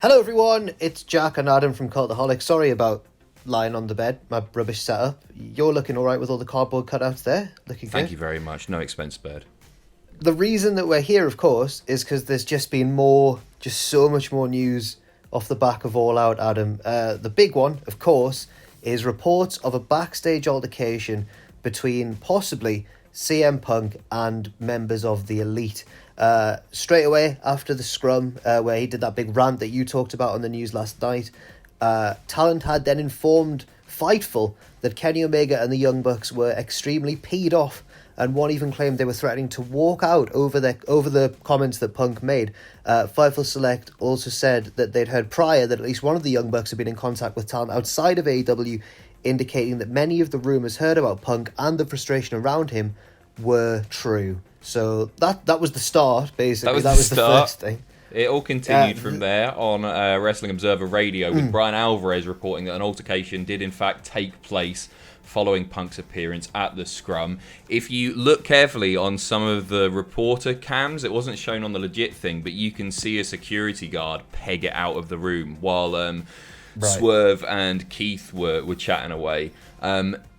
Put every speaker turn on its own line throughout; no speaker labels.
Hello everyone, it's Jack and Adam from Cultaholic. Sorry about lying on the bed, my rubbish setup. You're looking alright with all the cardboard cutouts there, looking good.
Thank you very much, no expense spared.
The reason that we're here, of course, is because there's just been so much more news off the back of All Out, Adam. The big one, of course, is reports of a backstage altercation between possibly CM Punk and members of the Elite. Straight away after the scrum, where he did that big rant that you talked about on the news last night, Talent had then informed Fightful that Kenny Omega and the Young Bucks were extremely peed off, and one even claimed they were threatening to walk out over the comments that Punk made. Fightful Select also said that they'd heard prior that at least one of the Young Bucks had been in contact with Talent outside of AEW, indicating that many of the rumours heard about Punk and the frustration around him were true. So that was the start, basically. That was the first thing.
It all continued from there on Wrestling Observer Radio, with Brian Alvarez reporting that an altercation did in fact take place following Punk's appearance at the scrum. If you look carefully on some of the reporter cams, it wasn't shown on the legit thing, but you can see a security guard peg it out of the room while Swerve and Keith were chatting away.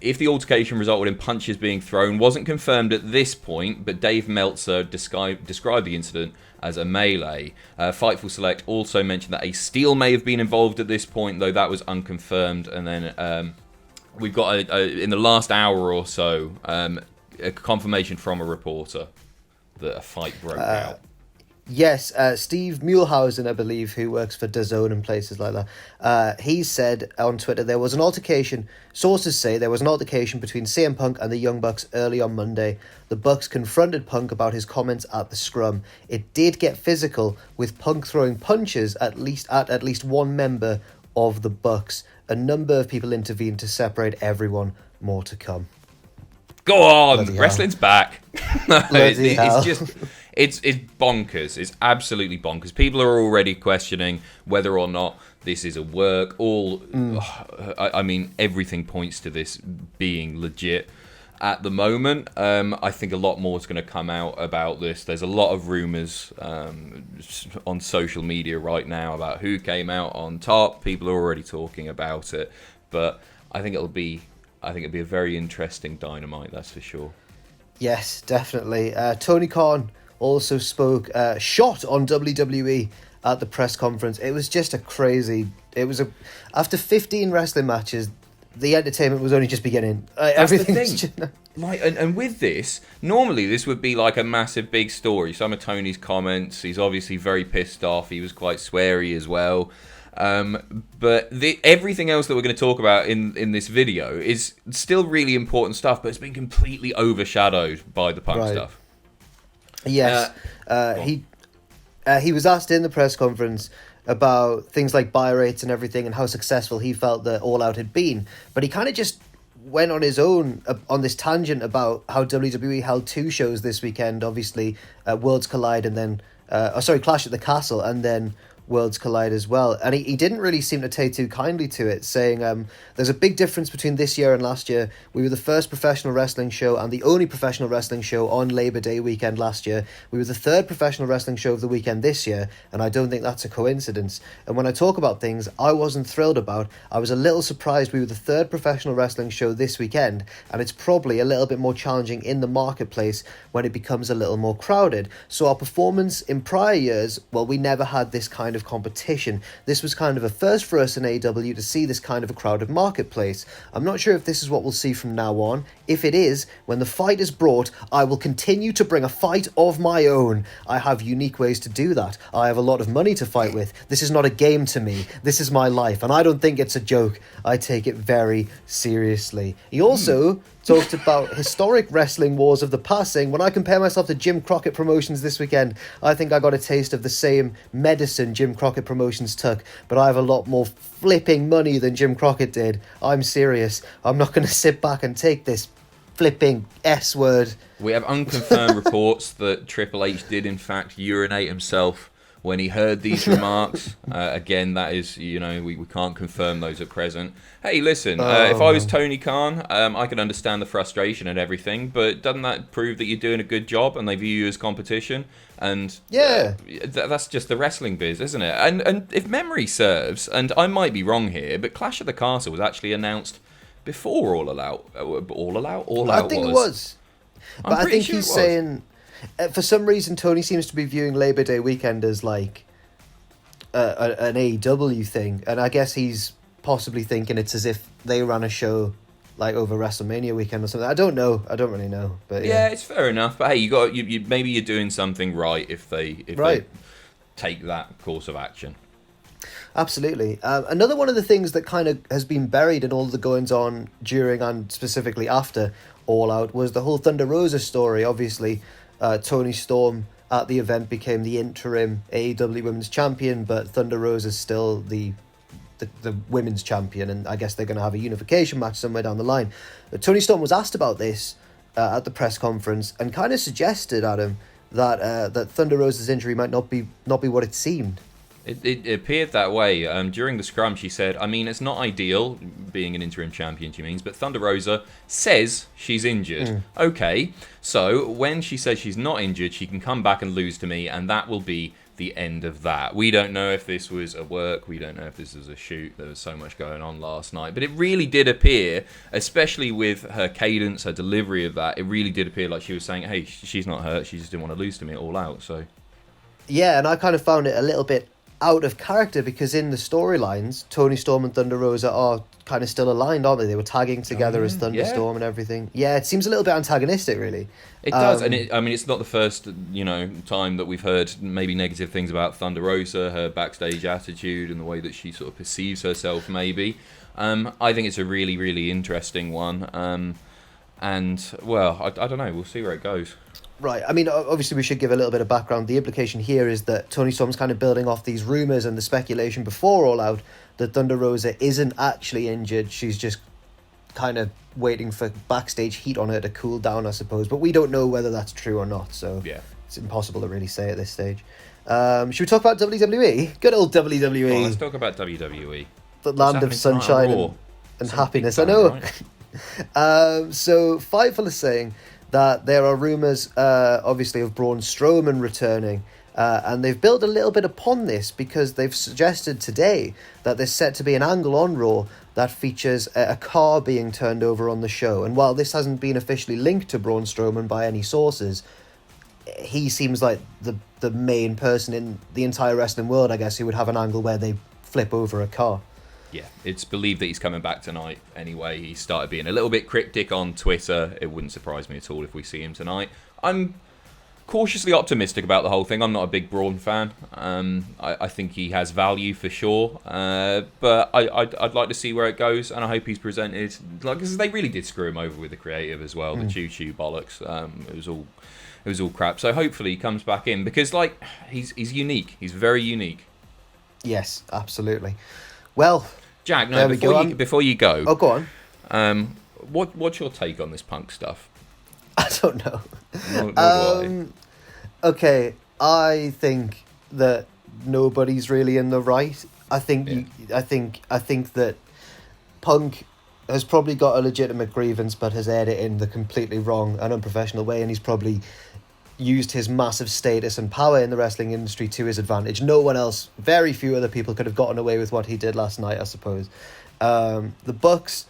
If the altercation resulted in punches being thrown wasn't confirmed at this point, but Dave Meltzer described the incident as a melee. Fightful Select also mentioned that a steel may have been involved at this point, though that was unconfirmed. And then we've got, in the last hour or so, a confirmation from a reporter that a fight broke out.
Yes, Steve Muehlhausen, I believe, who works for DAZN and places like that, he said on Twitter there was an altercation. Sources say there was an altercation between CM Punk and the Young Bucks early on Monday. The Bucks confronted Punk about his comments at the scrum. It did get physical, with Punk throwing punches at least one member of the Bucks. A number of people intervened to separate everyone. More to come.
Go on,
Bloody
wrestling's
hell.
back.
Hell.
It's just... It's bonkers. It's absolutely bonkers. People are already questioning whether or not this is a work. I mean, everything points to this being legit at the moment. I think a lot more is going to come out about this. There's a lot of rumours on social media right now about who came out on top. People are already talking about it, but I think it'll be a very interesting Dynamite. That's for sure.
Yes, definitely. Tony Khan also spoke shot on WWE at the press conference. It was just after 15 wrestling matches, the entertainment was only just beginning. Everything was just...
Like, and with this, normally this would be like a massive big story. Some of Tony's comments, he's obviously very pissed off. He was quite sweary as well. But everything else that we're going to talk about in this video is still really important stuff, but it's been completely overshadowed by the Punk stuff.
Yes, he was asked in the press conference about things like buy rates and everything and how successful he felt that All Out had been. But he kind of just went on his own on this tangent about how WWE held two shows this weekend, obviously Worlds Collide and then, Clash at the Castle, and then Worlds Collide as well. And he didn't really seem to take too kindly to it, saying there's a big difference between this year and last year. We were the first professional wrestling show and the only professional wrestling show on Labor Day weekend last year. We were the third professional wrestling show of the weekend this year, and I don't think that's a coincidence. And when I talk about things I wasn't thrilled about, I was a little surprised we were the third professional wrestling show this weekend, and it's probably a little bit more challenging in the marketplace when it becomes a little more crowded. So our performance in prior years, well, we never had this kind of competition. This was kind of a first for us in AEW to see this kind of a crowded marketplace. I'm not sure if this is what we'll see from now on. If it is, when the fight is brought, I will continue to bring a fight of my own. I have unique ways to do that. I have a lot of money to fight with. This is not a game to me. This is my life, and I don't think it's a joke. I take it very seriously. He also talked about historic wrestling wars of the past, saying, when I compare myself to Jim Crockett Promotions this weekend, I think I got a taste of the same medicine Jim Crockett Promotions took, but I have a lot more flipping money than Jim Crockett did. I'm serious. I'm not going to sit back and take this flipping S word.
We have unconfirmed reports that Triple H did in fact urinate himself when he heard these remarks. Again, that is, we can't confirm those at present. Hey, listen, if I was Tony Khan, I could understand the frustration and everything, but doesn't that prove that you're doing a good job and they view you as competition? And that's just the wrestling biz, isn't it? And if memory serves, and I might be wrong here, but Clash at the Castle was actually announced before All Out.
I think it was. But I think he's saying, for some reason, Tony seems to be viewing Labor Day weekend as like an AEW thing, and I guess he's possibly thinking it's as if they ran a show like over WrestleMania weekend or something. I don't know. I don't really know. But
yeah, it's fair enough. But hey, you maybe you're doing something right if they take that course of action. Absolutely.
Another one of the things that kind of has been buried in all the goings on during and specifically after All Out was the whole Thunder Rosa story. Obviously, Toni Storm at the event became the interim AEW Women's Champion, but Thunder Rosa is still the women's champion, and I guess they're going to have a unification match somewhere down the line. Toni Storm was asked about this at the press conference and kind of suggested, Adam, that Thunder Rosa's injury might not be what it seemed.
It appeared that way. During the scrum, she said, I mean, it's not ideal being an interim champion, she means, but Thunder Rosa says she's injured. Okay, so when she says she's not injured, she can come back and lose to me, and that will be the end of that. We don't know if this was a work, we don't know if this was a shoot. There was so much going on last night, but it really did appear, especially with her cadence, her delivery of that, it really did appear like she was saying, hey, she's not hurt, she just didn't want to lose to me All Out. So
yeah, and I kind of found it a little bit out of character because in the storylines, Toni Storm and Thunder Rosa are kind of still aligned, aren't they? They were tagging together as Thunderstorm and everything. Yeah, it seems a little bit antagonistic, really.
It does, and it's not the first, time that we've heard maybe negative things about Thunder Rosa, her backstage attitude and the way that she sort of perceives herself, maybe. I think it's a really, really interesting one. And, well, I don't know. We'll see where it goes.
Right. I mean, obviously we should give a little bit of background. The implication here is that Toni Storm's kind of building off these rumours and the speculation before All Out that Thunder Rosa isn't actually injured. She's just kind of waiting for backstage heat on her to cool down, I suppose. But we don't know whether that's true or not, so it's impossible to really say at this stage. Should we talk about WWE? Good old WWE.
Well, let's talk about WWE.
The land of sunshine and happiness. I know. Right? So Fightful is saying that there are rumours, obviously, of Braun Strowman returning. And they've built a little bit upon this because they've suggested today that there's set to be an angle on Raw that features a car being turned over on the show. And while this hasn't been officially linked to Braun Strowman by any sources, he seems like the main person in the entire wrestling world, I guess, who would have an angle where they flip over a car.
Yeah, it's believed that he's coming back tonight anyway. He started being a little bit cryptic on Twitter. It wouldn't surprise me at all if we see him tonight. I'm cautiously optimistic about the whole thing. I'm not a big Braun fan. I think he has value for sure. But I'd like to see where it goes, and I hope he's presented... because they really did screw him over with the creative as well, the choo-choo bollocks. It was all crap. So hopefully he comes back in, because he's unique. He's very unique.
Yes, absolutely. Well,
Jack, no, before you go...
Oh, go on.
What's your take on this Punk stuff?
I don't know. Okay, I think that nobody's really in the right. I think that Punk has probably got a legitimate grievance, but has aired it in the completely wrong and unprofessional way, and he's probably used his massive status and power in the wrestling industry to his advantage. No one else, very few other people could have gotten away with what he did last night, I suppose. The Bucks,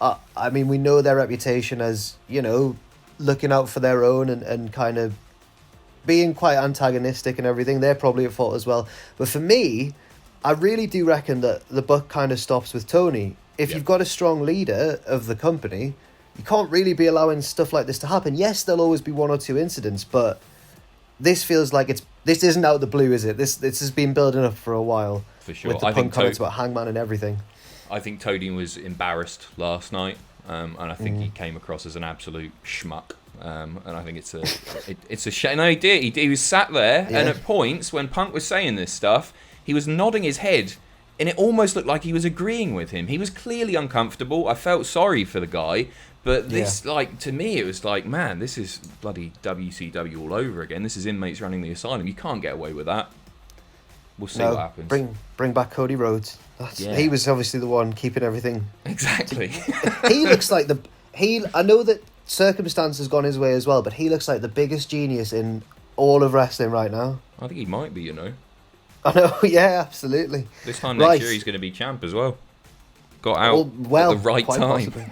I mean, we know their reputation as, looking out for their own and kind of being quite antagonistic and everything. They're probably at fault as well. But for me, I really do reckon that the buck kind of stops with Tony. If you've got a strong leader of the company, you can't really be allowing stuff like this to happen. Yes, there'll always be one or two incidents, but this feels like this isn't out of the blue, is it? This has been building up for a while.
For sure.
With the Punk comments about Hangman and everything.
I think Tony was embarrassed last night, and I think he came across as an absolute schmuck. And I think it's a shame. No, he did. He was sat there, and at points when Punk was saying this stuff, he was nodding his head, and it almost looked like he was agreeing with him. He was clearly uncomfortable. I felt sorry for the guy, but this, to me, it was like, man, this is bloody WCW all over again. This is inmates running the asylum. You can't get away with that. We'll see what happens.
Bring back Cody Rhodes. He was obviously the one keeping everything.
Exactly.
He looks like I know that circumstance has gone his way as well, but he looks like the biggest genius in all of wrestling right now.
I think he might be,
I know, yeah, absolutely.
This time next year he's going to be champ as well. Got out at the right time.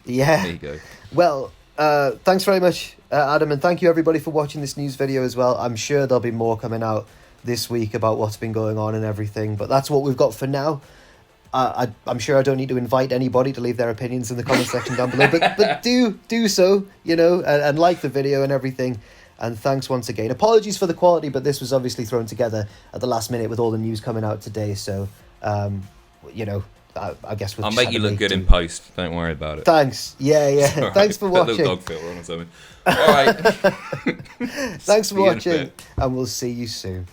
Yeah.
There you go.
Well, thanks very much, Adam, and thank you everybody for watching this news video as well. I'm sure there'll be more coming out this week about what's been going on and everything, but that's what we've got for now. I'm sure I don't need to invite anybody to leave their opinions in the comment section down below, but do so, and like the video and everything. And thanks once again. Apologies for the quality, but this was obviously thrown together at the last minute with all the news coming out today. So, I guess
I'll make you look good in post. Don't worry about it.
Thanks. Yeah.
Right.
Thanks for watching.
Put a little dog filter on or something. All right.
Thanks for watching, and we'll see you soon.